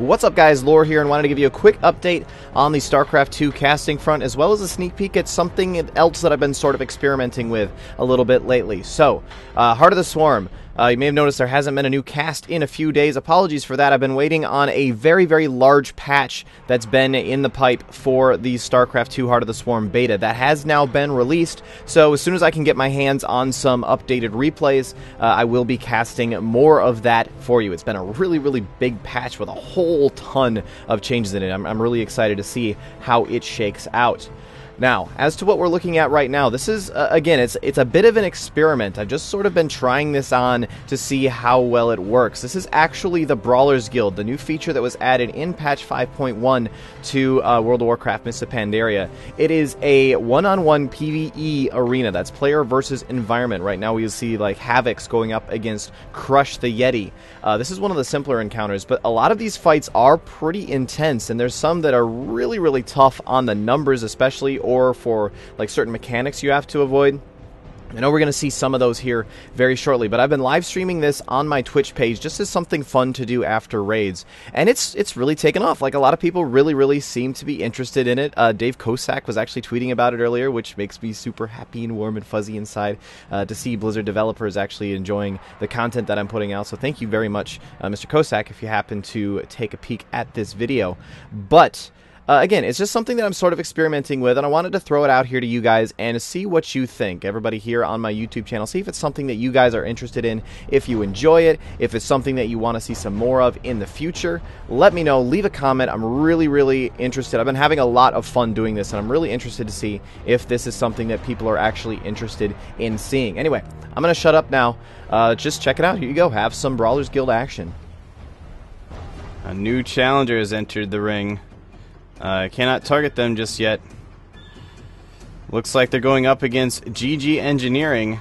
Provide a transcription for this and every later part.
What's up, guys? Lore here, and wanted to give you a quick update on the StarCraft 2 casting front, as well as a sneak peek at something else that I've been sort of experimenting with a little bit lately. So, Heart of the Swarm. You may have noticed there hasn't been a new cast in a few days. Apologies for that. I've been waiting on a very, very large patch that's been in the pipe for the StarCraft 2 Heart of the Swarm beta. That has now been released, so as soon as I can get my hands on some updated replays, I will be casting more of that for you. It's been a really, really big patch with a whole ton of changes in it. I'm really excited to see how it shakes out. Now, as to what we're looking at right now, this is, again, it's a bit of an experiment. I've just sort of been trying this on to see how well it works. This is actually the Brawlers Guild, the new feature that was added in patch 5.1 to World of Warcraft Mists of Pandaria. It is a one-on-one PvE arena. That's player versus environment. Right now we see like Havocs going up against Crush the Yeti. This is one of the simpler encounters, but a lot of these fights are pretty intense, and there's some that are really, really tough on the numbers especially, or for like certain mechanics you have to avoid. I know we're going to see some of those here very shortly, but I've been live streaming this on my Twitch page just as something fun to do after raids, and it's really taken off. Like, a lot of people really seem to be interested in it. Dave Kosak was actually tweeting about it earlier, which makes me super happy and warm and fuzzy inside to see Blizzard developers actually enjoying the content that I'm putting out. So thank you very much, Mr. Kosak, if you happen to take a peek at this video. But again, it's just something that I'm sort of experimenting with, and I wanted to throw it out here to you guys and see what you think. Everybody here on my YouTube channel, see if it's something that you guys are interested in, if you enjoy it, if it's something that you want to see some more of in the future. Let me know. Leave a comment. I'm really interested. I've been having a lot of fun doing this, and I'm really interested to see if this is something that people are actually interested in seeing. Anyway, I'm going to shut up now. Just check it out. Here you go. Have some Brawlers Guild action. A new challenger has entered the ring. I cannot target them just yet. Looks like they're going up against GG Engineering.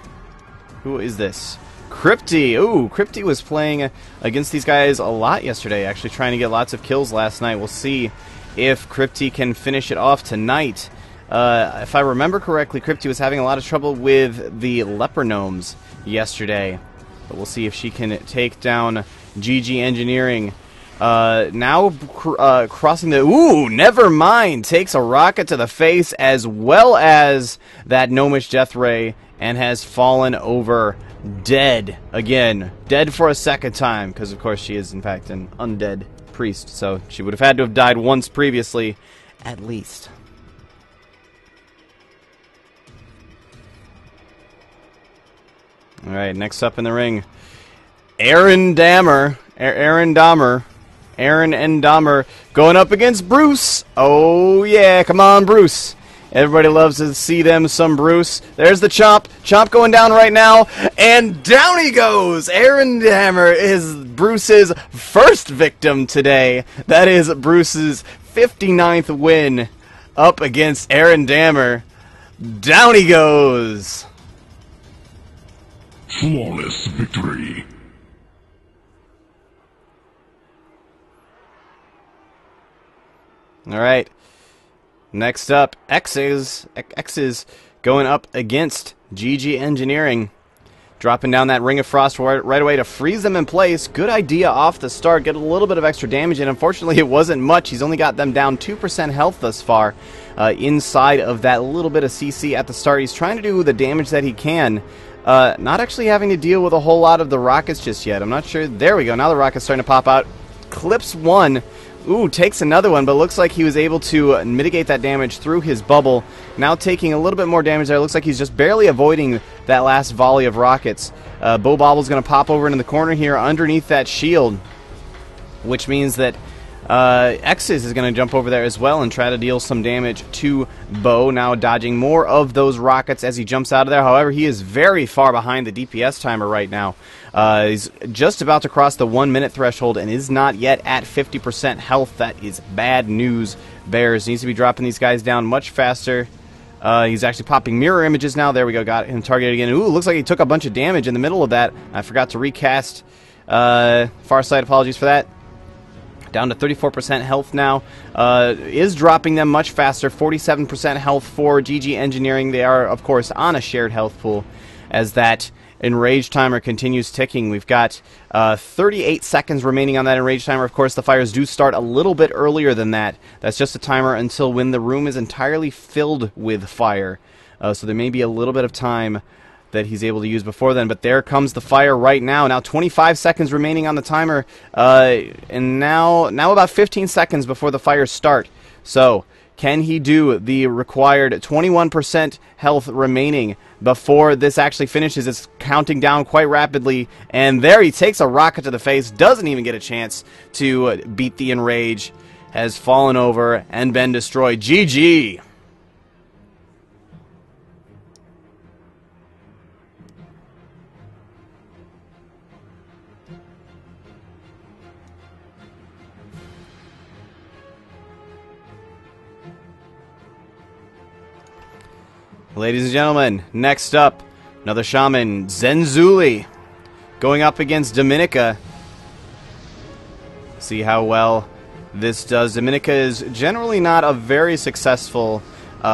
Who is this? Crypty! Ooh, Crypty was playing against these guys a lot yesterday, actually trying to get lots of kills last night. We'll see if Crypty can finish it off tonight. If I remember correctly, Crypty was having a lot of trouble with the Leper Gnomes yesterday. But we'll see if she can take down GG Engineering. Now crossing the... Ooh, never mind! Takes a rocket to the face as well as that Gnomish Death Ray and has fallen over dead again. Dead for a second time, because of course she is in fact an undead priest, so she would have had to have died once previously, at least. Alright, next up in the ring, Aaron Dahmer going up against Bruce. Oh yeah, come on Bruce. Everybody loves to see them some Bruce. There's the Chomp. Chomp going down right now, and down he goes. Aaron Dahmer is Bruce's first victim today. That is Bruce's 59th win up against Aaron Dahmer. Down he goes. Flawless victory. Alright, next up, X is going up against GG Engineering. Dropping down that Ring of Frost right away to freeze them in place. Good idea off the start. Get a little bit of extra damage, and unfortunately it wasn't much. He's only got them down 2% health thus far inside of that little bit of CC at the start. He's trying to do the damage that he can. Not actually having to deal with a whole lot of the rockets just yet. I'm not sure. There we go. Now the rocket's starting to pop out. Clips one. Ooh, takes another one, but looks like he was able to mitigate that damage through his bubble. Now taking a little bit more damage there. Looks like he's just barely avoiding that last volley of rockets. Bo Bobble's going to pop over into the corner here underneath that shield, which means that X's is going to jump over there as well and try to deal some damage to Bo, now dodging more of those rockets as he jumps out of there. However, he is very far behind the DPS timer right now. He's just about to cross the 1 minute threshold and is not yet at 50% health. That is bad news, Bears. Needs to be dropping these guys down much faster. He's actually popping mirror images now. There we go, got him targeted again. Ooh, looks like he took a bunch of damage in the middle of that. I forgot to recast Farsight, apologies for that. Down to 34% health now. Is dropping them much faster. 47% health for GG Engineering. They are, of course, on a shared health pool, as that enrage timer continues ticking. We've got 38 seconds remaining on that enrage timer. Of course, the fires do start a little bit earlier than that. That's just a timer until when the room is entirely filled with fire. So there may be a little bit of time that he's able to use before then, but there comes the fire right now. Now 25 seconds remaining on the timer, and now about 15 seconds before the fires start. So can he do the required 21% health remaining before this actually finishes? It's counting down quite rapidly, and there he takes a rocket to the face, doesn't even get a chance to beat the enrage, has fallen over and been destroyed. GG! Ladies and gentlemen, next up, another shaman, Zenzuli, going up against Dominica. See how well this does. Dominica is generally not a very successful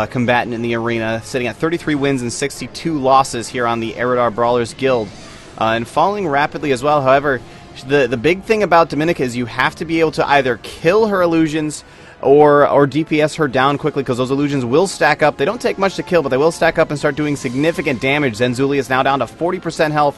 combatant in the arena, sitting at 33 wins and 62 losses here on the Eridar Brawlers Guild, and falling rapidly as well. However, the big thing about Dominica is you have to be able to either kill her illusions or DPS her down quickly, because those illusions will stack up. They don't take much to kill, but they will stack up and start doing significant damage. Zenzuli is now down to 40% health,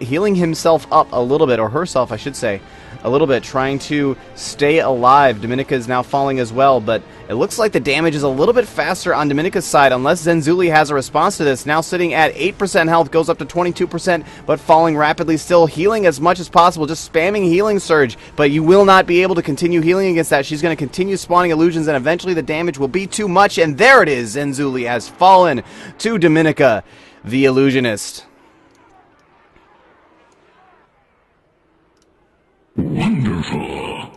healing himself up a little bit, or herself, I should say, a little bit, trying to stay alive. Dominica is now falling as well, but it looks like the damage is a little bit faster on Dominica's side, unless Zenzuli has a response to this. Now sitting at 8% health, goes up to 22%, but falling rapidly, still healing as much as possible, just spamming healing surge, but you will not be able to continue healing against that. She's going to continue spawning illusions, and eventually the damage will be too much, and there it is! Zenzuli has fallen to Dominica, the illusionist. Wonderful.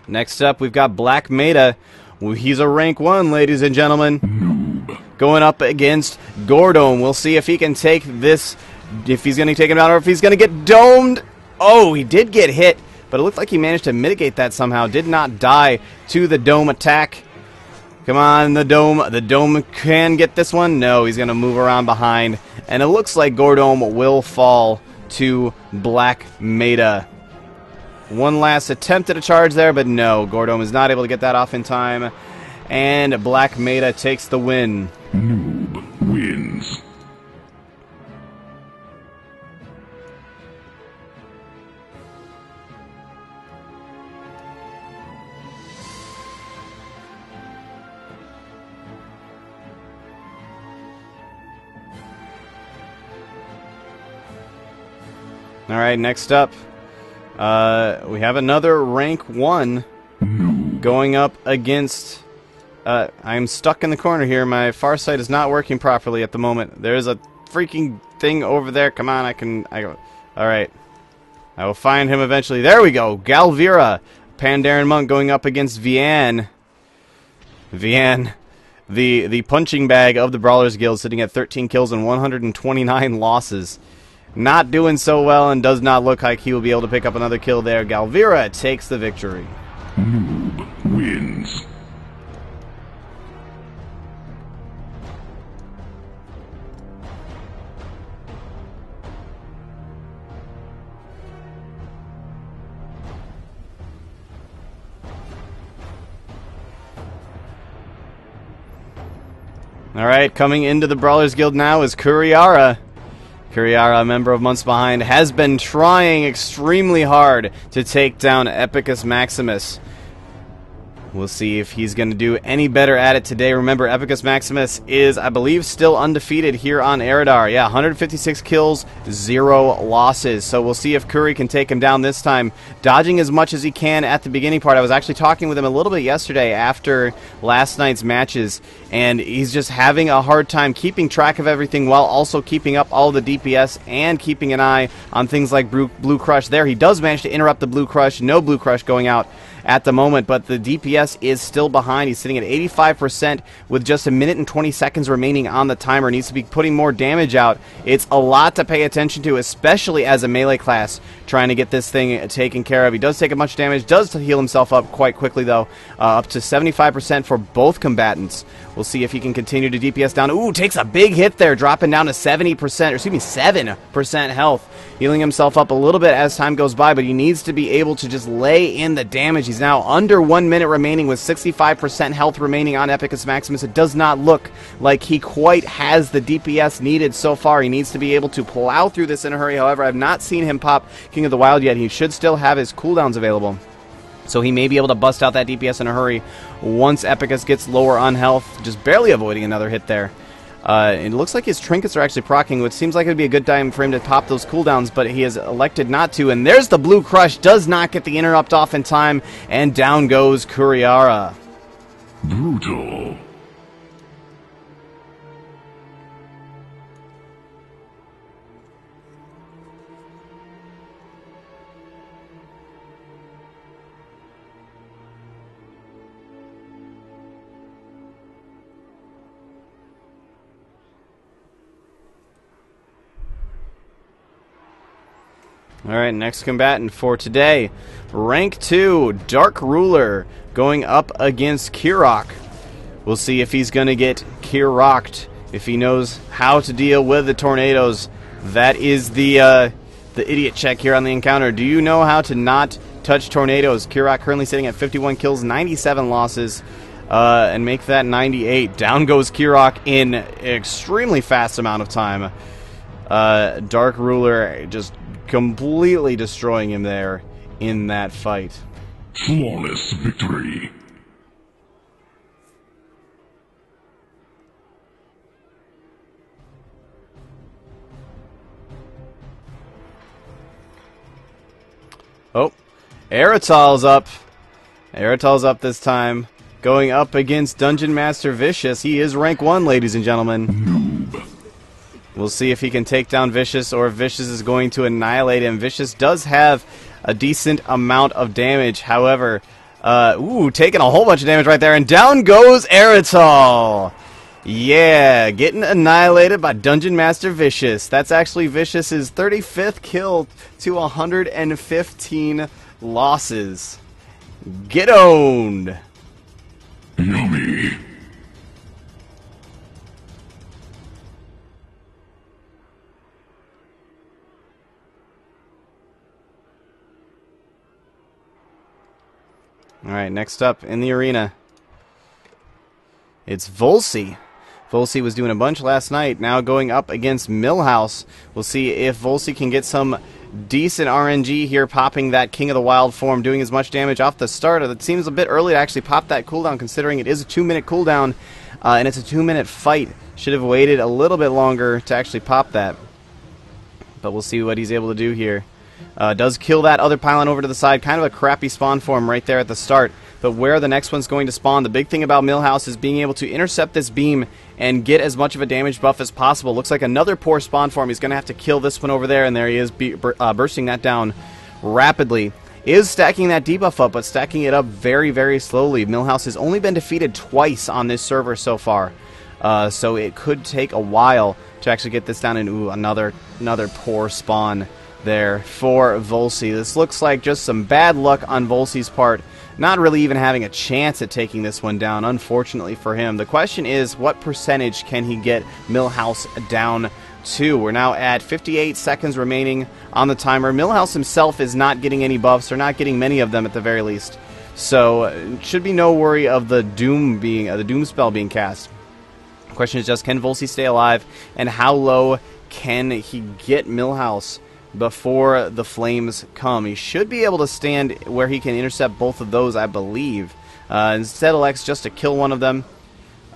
Next up, we've got Black Maida. He's a rank 1, ladies and gentlemen. Noob. Going up against Gordome. We'll see if he can take this, if he's going to take him down, or if he's going to get domed. Oh, he did get hit, but it looked like he managed to mitigate that somehow. Did not die to the dome attack. Come on, the dome. The dome can get this one. No, he's going to move around behind. And it looks like Gordome will fall to Black Maida. One last attempt at a charge there, but no. Gordome is not able to get that off in time. And Black Maida takes the win. Noob wins. All right, next up, we have another rank 1 going up against... I'm stuck in the corner here. My far sight is not working properly at the moment. There's a freaking thing over there. Come on, all right. I will find him eventually. There we go. Galvira, Pandaren Monk, going up against Vian. Vian, the punching bag of the Brawlers Guild, sitting at 13 kills and 129 losses. Not doing so well, and does not look like he will be able to pick up another kill there. Galvira takes the victory. Noob wins. Alright, coming into the Brawlers Guild now is Kuriara. Kuriara, a member of Months Behind, has been trying extremely hard to take down Epicus Maximus. We'll see if he's going to do any better at it today. Remember, Epicus Maximus is, I believe, still undefeated here on Eridar. Yeah, 156 kills, 0 losses. So we'll see if Curry can take him down this time, dodging as much as he can at the beginning part. I was actually talking with him a little bit yesterday after last night's matches, and he's just having a hard time keeping track of everything while also keeping up all the DPS and keeping an eye on things like Blue Crush. There, he does manage to interrupt the Blue Crush. No Blue Crush going out at the moment, but the DPS is still behind. He's sitting at 85% with just 1 minute and 20 seconds remaining on the timer. Needs to be putting more damage out. It's a lot to pay attention to, especially as a melee class trying to get this thing taken care of. He does take much damage, does heal himself up quite quickly though, up to 75% for both combatants. We'll see if he can continue to DPS down. Ooh, takes a big hit there, dropping down to 70%, or excuse me, 7% health. Healing himself up a little bit as time goes by, but he needs to be able to just lay in the damage. He's now under 1 minute remaining with 65% health remaining on Epicus Maximus. It does not look like he quite has the DPS needed so far. He needs to be able to plow through this in a hurry. However, I've not seen him pop King of the Wild yet. He should still have his cooldowns available, so he may be able to bust out that DPS in a hurry once Epicus gets lower on health, just barely avoiding another hit there. It looks like his trinkets are actually proccing, which seems like it would be a good time for him to pop those cooldowns, but he has elected not to. And there's the blue crush, does not get the interrupt off in time, and down goes Kuriara. Brutal. Alright, next combatant for today, rank 2, Dark Ruler, going up against Kirok. We'll see if he's going to get Kiroked, if he knows how to deal with the tornadoes. That is the idiot check here on the encounter. Do you know how to not touch tornadoes? Kirok currently sitting at 51 kills, 97 losses, and make that 98. Down goes Kirok in an extremely fast amount of time. Dark Ruler just completely destroying him there in that fight. Flawless victory. Oh, Eritol's up. Eritol's up this time, going up against Dungeon Master Vicious. He is rank 1, ladies and gentlemen. Noob. We'll see if he can take down Vicious, or if Vicious is going to annihilate him. Vicious does have a decent amount of damage. However, taking a whole bunch of damage right there, and down goes Eritol. Yeah, getting annihilated by Dungeon Master Vicious. That's actually Vicious's 35th kill to 115 losses. Get owned. Yummy. Alright, next up in the arena, it's Volsey. Volsey was doing a bunch last night, now going up against Millhouse. We'll see if Volsey can get some decent RNG here, popping that King of the Wild form, doing as much damage off the start. It seems a bit early to actually pop that cooldown, considering it is a 2-minute cooldown, and it's a 2-minute fight. Should have waited a little bit longer to actually pop that. But we'll see what he's able to do here. Does kill that other pylon over to the side. Kind of a crappy spawn form right there at the start. But where the next one's going to spawn, the big thing about Millhouse is being able to intercept this beam and get as much of a damage buff as possible. Looks like another poor spawn form. He's going to have to kill this one over there, and there he is, bursting that down rapidly. Is stacking that debuff up, but stacking it up very, very slowly. Millhouse has only been defeated twice on this server so far. So it could take a while to actually get this down. And ooh, another poor spawn there for Volsey. This looks like just some bad luck on Volsey's part, not really even having a chance at taking this one down, unfortunately for him. The question is, what percentage can he get Millhouse down to? We're now at 58 seconds remaining on the timer. Millhouse himself is not getting any buffs, or not getting many of them at the very least, so should be no worry of the doom spell being cast. The question is just, can Volsey stay alive, and how low can he get Millhouse before the flames come? He should be able to stand where he can intercept both of those, I believe. Instead elects just to kill one of them,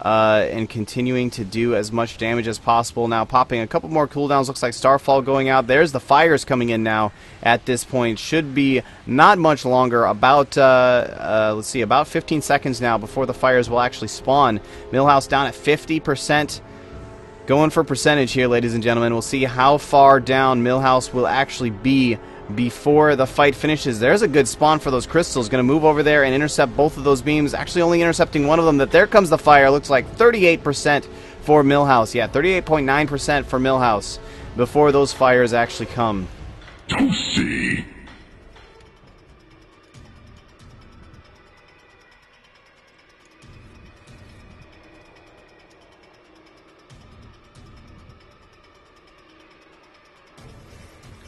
and continuing to do as much damage as possible. Now popping a couple more cooldowns. Looks like Starfall going out. There's the fires coming in now at this point. Should be not much longer, about let's see, about 15 seconds now before the fires will actually spawn. Millhouse down at 50%. Going for percentage here, ladies and gentlemen. We'll see how far down Millhouse will actually be before the fight finishes. There's a good spawn for those crystals. Going to move over there and intercept both of those beams. Actually only intercepting one of them. There comes the fire. Looks like 38% for Millhouse. Yeah, 38.9% for Millhouse before those fires actually come. Toasty.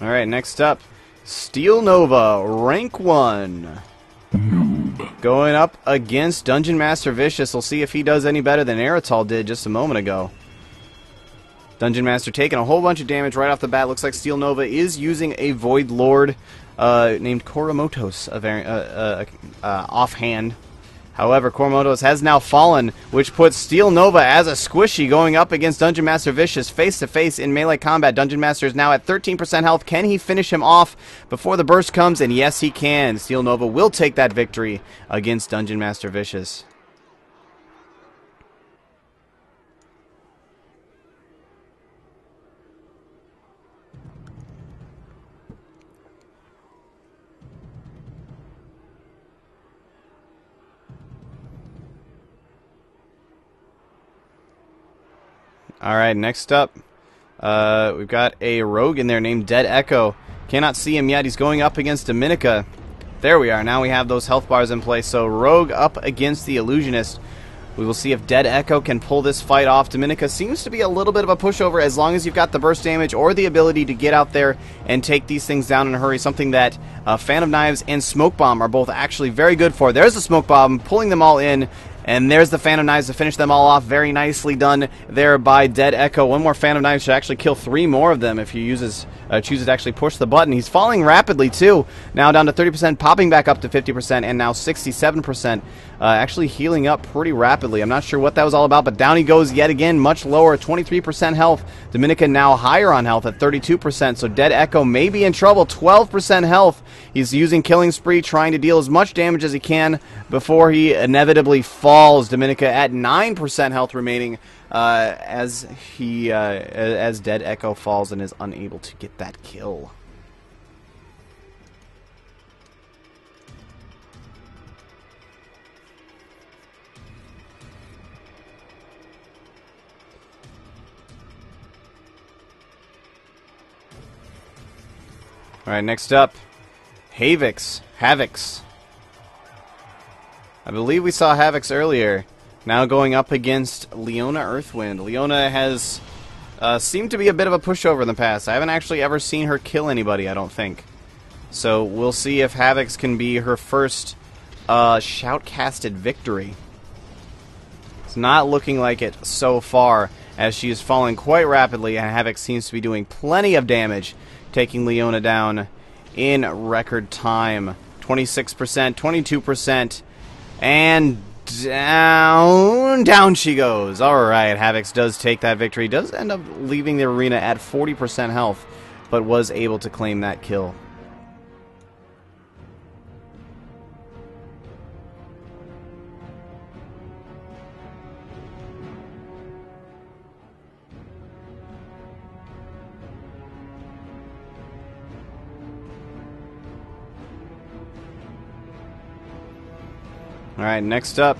Alright, next up, Steel Nova, rank 1. Noob. Going up against Dungeon Master Vicious. We'll see if he does any better than Eritol did just a moment ago. Dungeon Master taking a whole bunch of damage right off the bat. Looks like Steel Nova is using a Void Lord named Koromotos offhand. However, Koromotos has now fallen, which puts Steel Nova as a squishy going up against Dungeon Master Vicious face-to-face in melee combat. Dungeon Master is now at 13% health. Can he finish him off before the burst comes? And yes, he can. Steel Nova will take that victory against Dungeon Master Vicious. Alright, next up, we've got a rogue in there named Dead Echo. Cannot see him yet. He's going up against Dominica. There we are. Now we have those health bars in place. So rogue up against the illusionist. We will see if Dead Echo can pull this fight off. Dominica seems to be a little bit of a pushover as long as you've got the burst damage or the ability to get out there and take these things down in a hurry. Something that Fan of Knives and Smoke Bomb are both actually very good for. There's the Smoke Bomb, pulling them all in. And there's the Fan of Knives to finish them all off. Very nicely done there by Dead Echo. One more Fan of Knives should actually kill 3 more of them if he chooses to actually push the button. He's falling rapidly, too. Now down to 30%, popping back up to 50%, and now 67%. Actually healing up pretty rapidly. I'm not sure what that was all about, but down he goes yet again, much lower, 23% health. Dominica now higher on health at 32%, so Dead Echo may be in trouble, 12% health. He's using Killing Spree, trying to deal as much damage as he can before he inevitably falls. Dominica at 9% health remaining as Dead Echo falls and is unable to get that kill. Alright, next up, Havix. I believe we saw Havix earlier. Now going up against Leona Earthwind. Leona has seemed to be a bit of a pushover in the past. I haven't actually ever seen her kill anybody, I don't think. So we'll see if Havix can be her first shoutcasted victory. It's not looking like it so far, as she is falling quite rapidly, and Havix seems to be doing plenty of damage, taking Leona down in record time. 26%, 22%, and down she goes. Alright, Havix does take that victory. Does end up leaving the arena at 40% health, but was able to claim that kill. Alright, next up,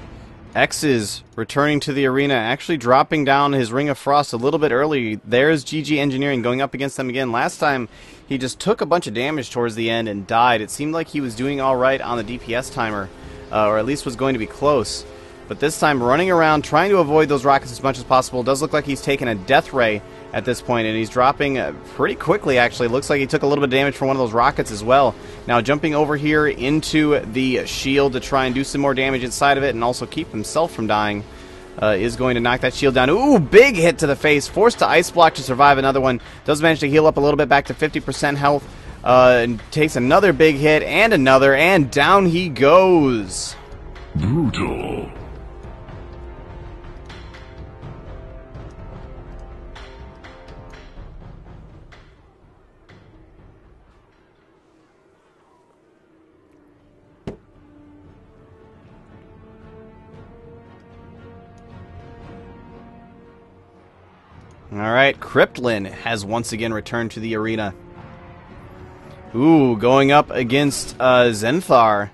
X is returning to the arena, actually dropping down his Ring of Frost a little bit early. There's GG Engineering going up against them again. Last time, he just took a bunch of damage towards the end and died. It seemed like he was doing alright on the DPS timer, or at least was going to be close. But this time, running around, trying to avoid those rockets as much as possible. It does look like he's taken a Death Ray at this point, and he's dropping pretty quickly, actually. Looks like he took a little bit of damage from one of those rockets as well. Now jumping over here into the shield to try and do some more damage inside of it and also keep himself from dying. Is going to knock that shield down. Ooh, big hit to the face. Forced to Ice Block to survive another one. Does manage to heal up a little bit back to 50% health. And takes another big hit and another, and down he goes. Brutal. Alright, Cryptlin has once again returned to the arena. Ooh, going up against Zenthar.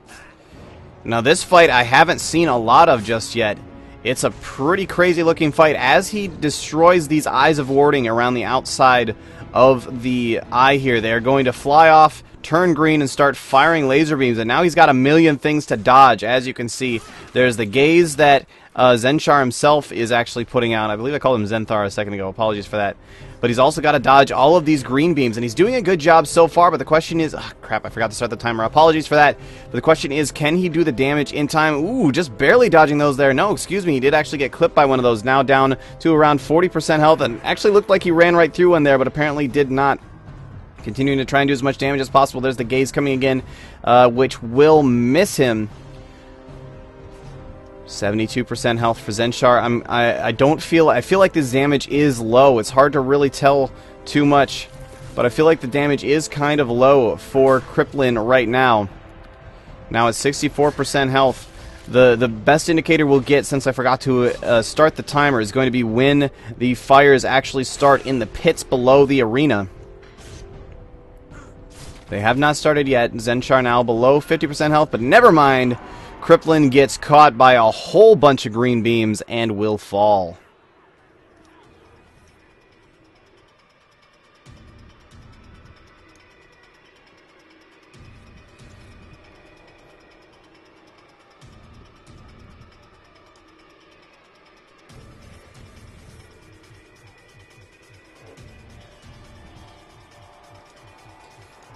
Now this fight I haven't seen a lot of just yet. It's a pretty crazy looking fight as he destroys these Eyes of Warding around the outside of the eye here. They're going to fly off, turn green, and start firing laser beams. And now he's got a million things to dodge. As you can see, there's the gaze that Zenchar himself is actually putting out. I believe I called him Zenthar a second ago. Apologies for that. But he's also got to dodge all of these green beams, and he's doing a good job so far, but the question is... Oh, crap, I forgot to start the timer. Apologies for that. But the question is, can he do the damage in time? Ooh, just barely dodging those there. No, excuse me, he did actually get clipped by one of those. Now down to around 40% health, and actually looked like he ran right through one there, but apparently did not. Continuing to try and do as much damage as possible. There's the gaze coming again, which will miss him. 72% health for Zenchar. I feel like this damage is low. It's hard to really tell too much, but I feel like the damage is kind of low for Kriplin right now. Now at 64% health. The best indicator we'll get, since I forgot to start the timer, is going to be when the fires actually start in the pits below the arena. They have not started yet. Zenchar now below 50% health, but never mind. Kriplin gets caught by a whole bunch of green beams and will fall.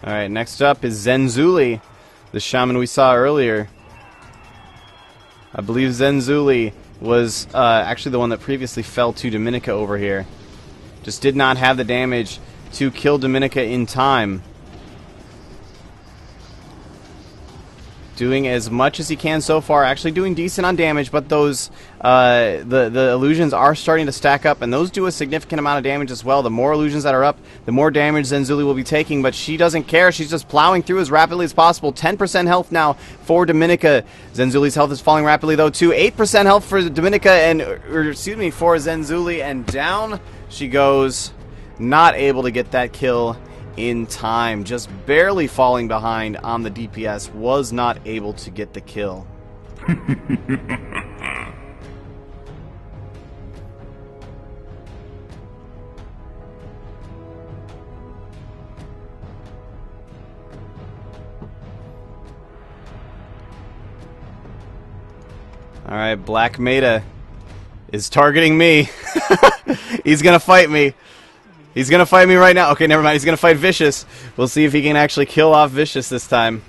Alright, next up is Zenzuli, the shaman we saw earlier. I believe Zenzuli was actually the one that previously fell to Dominica over here. Just did not have the damage to kill Dominica in time. Doing as much as he can so far, actually doing decent on damage, but those the illusions are starting to stack up, and those do a significant amount of damage as well. The more illusions that are up, the more damage Zenzuli will be taking, but she doesn't care. She's just plowing through as rapidly as possible. 10% health now for Dominica. Zenzuli's health is falling rapidly though too. 8% health for Dominica, and for Zenzuli, and down she goes. Not able to get that kill in time, just barely falling behind on the DPS, was not able to get the kill. Alright, Black Maida is targeting me. He's gonna fight me. He's going to fight me right now. Okay, never mind. He's going to fight Vicious. We'll see if he can actually kill off Vicious this time.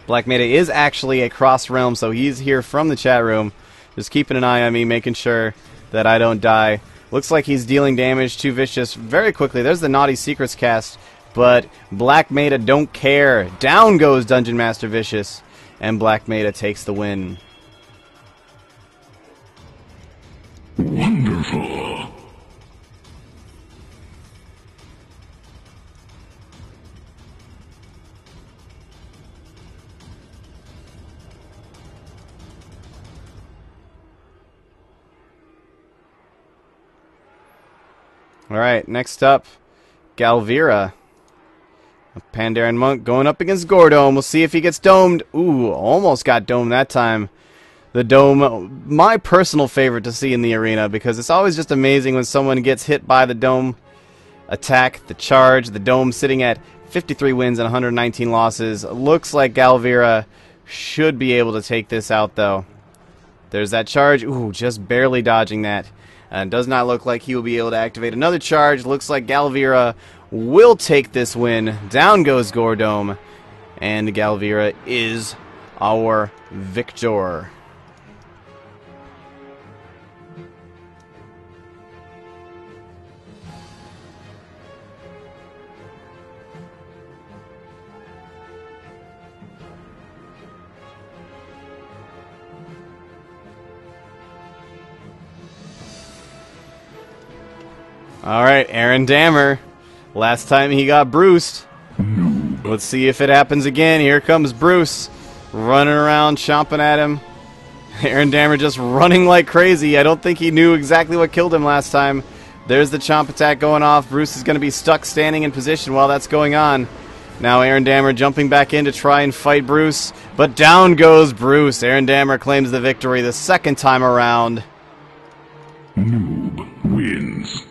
Black Maida is actually a cross-realm, so he's here from the chat room. Just keeping an eye on me, making sure that I don't die. Looks like he's dealing damage to Vicious very quickly. There's the Naughty Secrets cast, but Black Maida don't care. Down goes Dungeon Master Vicious, and Black Maida takes the win. Wonderful. Alright, next up, Galvira. A Pandaren Monk going up against Gordome. We'll see if he gets domed. Ooh, almost got domed that time. The dome, my personal favorite to see in the arena, because it's always just amazing when someone gets hit by the dome attack, the charge. The dome sitting at 53 wins and 119 losses. Looks like Galvira should be able to take this out, though. There's that charge. Ooh, just barely dodging that. And does not look like he will be able to activate another charge. Looks like Galvira will take this win. Down goes Gordome. And Galvira is our victor. Alright, Aaron Dammer. Last time he got Bruced. Let's see if it happens again. Here comes Bruce. Running around, chomping at him. Aaron Dammer just running like crazy. I don't think he knew exactly what killed him last time. There's the chomp attack going off. Bruce is going to be stuck standing in position while that's going on. Now Aaron Dammer jumping back in to try and fight Bruce, but down goes Bruce. Aaron Dammer claims the victory the second time around. Noob wins.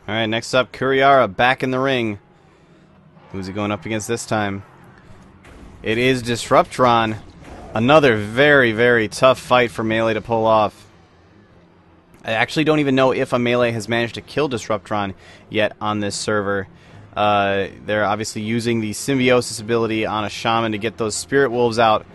Alright, next up, Kuriara back in the ring. Who's he going up against this time? It is Disruptron. Another very, very tough fight for Melee to pull off. I actually don't even know if a Melee has managed to kill Disruptron yet on this server. They're obviously using the Symbiosis ability on a Shaman to get those Spirit Wolves out,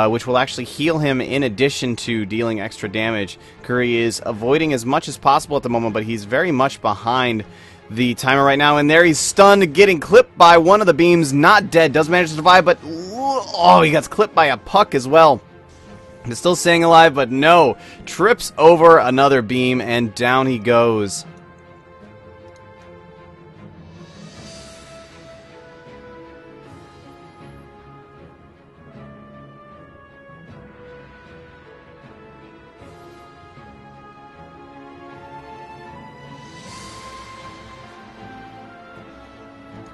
which will actually heal him in addition to dealing extra damage. Curry is avoiding as much as possible at the moment, but he's very much behind the timer right now. And there he's stunned, getting clipped by one of the beams. Not dead, does manage to survive, but oh, he gets clipped by a puck as well. He's still staying alive, but no. Trips over another beam, and down he goes.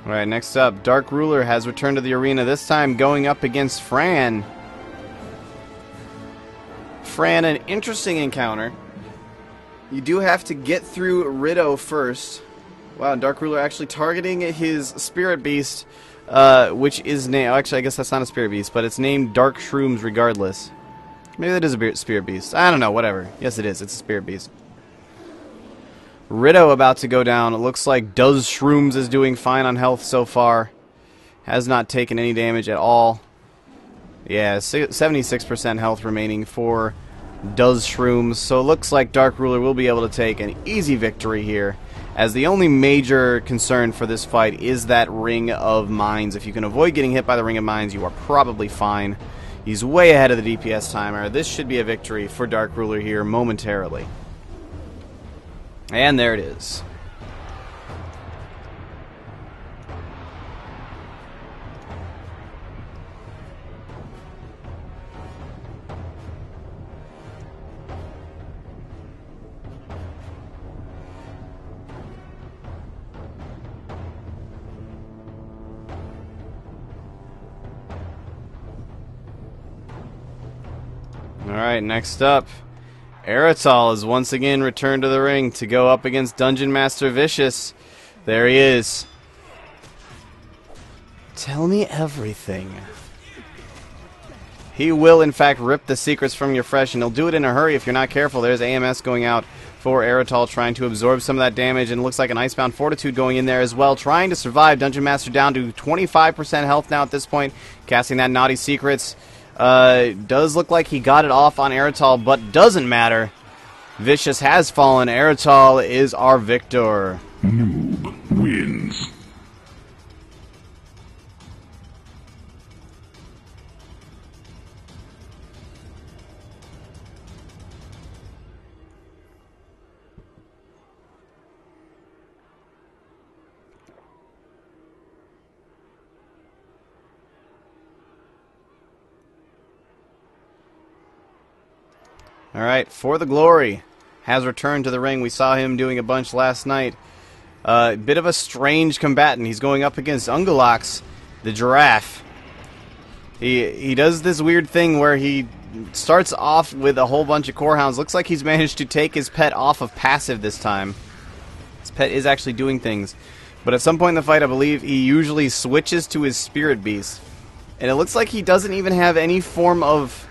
Alright, next up, Dark Ruler has returned to the arena, this time going up against Fran. Fran, an interesting encounter. You do have to get through Rido first. Wow, Dark Ruler actually targeting his Spirit Beast, which is named... Actually, I guess that's not a Spirit Beast, but it's named Dark Shrooms regardless. Maybe that is a Spirit Beast. I don't know, whatever. Yes, it is. It's a Spirit Beast. Rido about to go down. It looks like Does Shrooms is doing fine on health so far. Has not taken any damage at all. Yeah, 76% health remaining for Does Shrooms. So it looks like Dark Ruler will be able to take an easy victory here, as the only major concern for this fight is that Ring of Mines. If you can avoid getting hit by the Ring of Mines, you are probably fine. He's way ahead of the DPS timer. This should be a victory for Dark Ruler here momentarily. And there it is. Alright, next up, Eritol is once again returned to the ring to go up against Dungeon Master Vicious. There he is. Tell me everything. He will, in fact, rip the secrets from your flesh, and he'll do it in a hurry if you're not careful. There's AMS going out for Eritol, trying to absorb some of that damage, and it looks like an Icebound Fortitude going in there as well, trying to survive. Dungeon Master down to 25% health now at this point, casting that Naughty Secrets. Does look like he got it off on Eritol, but doesn't matter. Vicious has fallen. Eritol is our victor. Noob wins. Alright, For the Glory has returned to the ring. We saw him doing a bunch last night. Bit of a strange combatant. He's going up against Ungulax, the giraffe. He does this weird thing where he starts off with a whole bunch of core hounds. Looks like he's managed to take his pet off of passive this time. His pet is actually doing things. But at some point in the fight, I believe he usually switches to his Spirit Beast. And it looks like he doesn't even have any form of...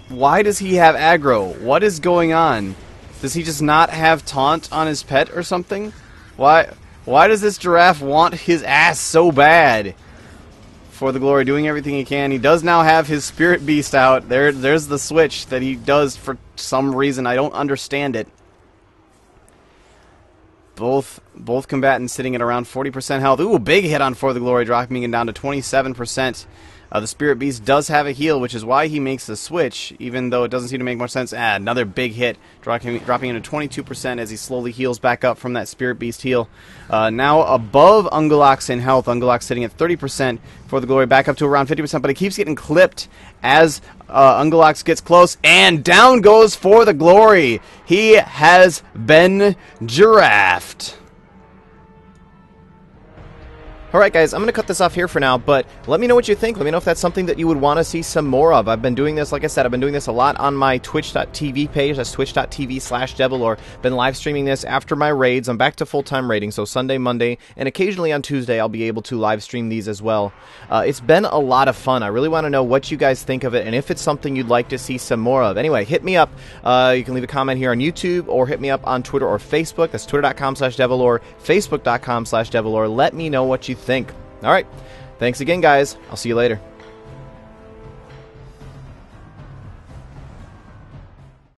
Why does he have aggro? What is going on? Does he just not have taunt on his pet or something? Why does this giraffe want his ass so bad? For the Glory doing everything he can. He does now have his Spirit Beast out. There's the switch that he does for some reason. I don't understand it. Both combatants sitting at around 40% health. Ooh, big hit on For the Glory, dropping him down to 27%. The Spirit Beast does have a heal, which is why he makes the switch, even though it doesn't seem to make much sense. Another big hit, dropping into 22% as he slowly heals back up from that Spirit Beast heal. Now above Ungolox in health. Ungolox sitting at 30% for the glory, back up to around 50%, but he keeps getting clipped as Ungolox gets close, and down goes for the glory. He has been giraffed. Alright guys, I'm going to cut this off here for now, but let me know what you think. Let me know if that's something that you would want to see some more of. I've been doing this, like I said, I've been doing this a lot on my twitch.tv page. That's twitch.tv/Devilor. Been live streaming this after my raids. I'm back to full-time raiding, so Sunday, Monday, and occasionally on Tuesday I'll be able to live stream these as well. It's been a lot of fun. I really want to know what you guys think of it, and if it's something you'd like to see some more of. Anyway, hit me up. You can leave a comment here on YouTube, or hit me up on Twitter or Facebook. That's twitter.com/Devilor, facebook.com/Devilor. Let me know what you think. All right. Thanks again, guys. I'll see you later.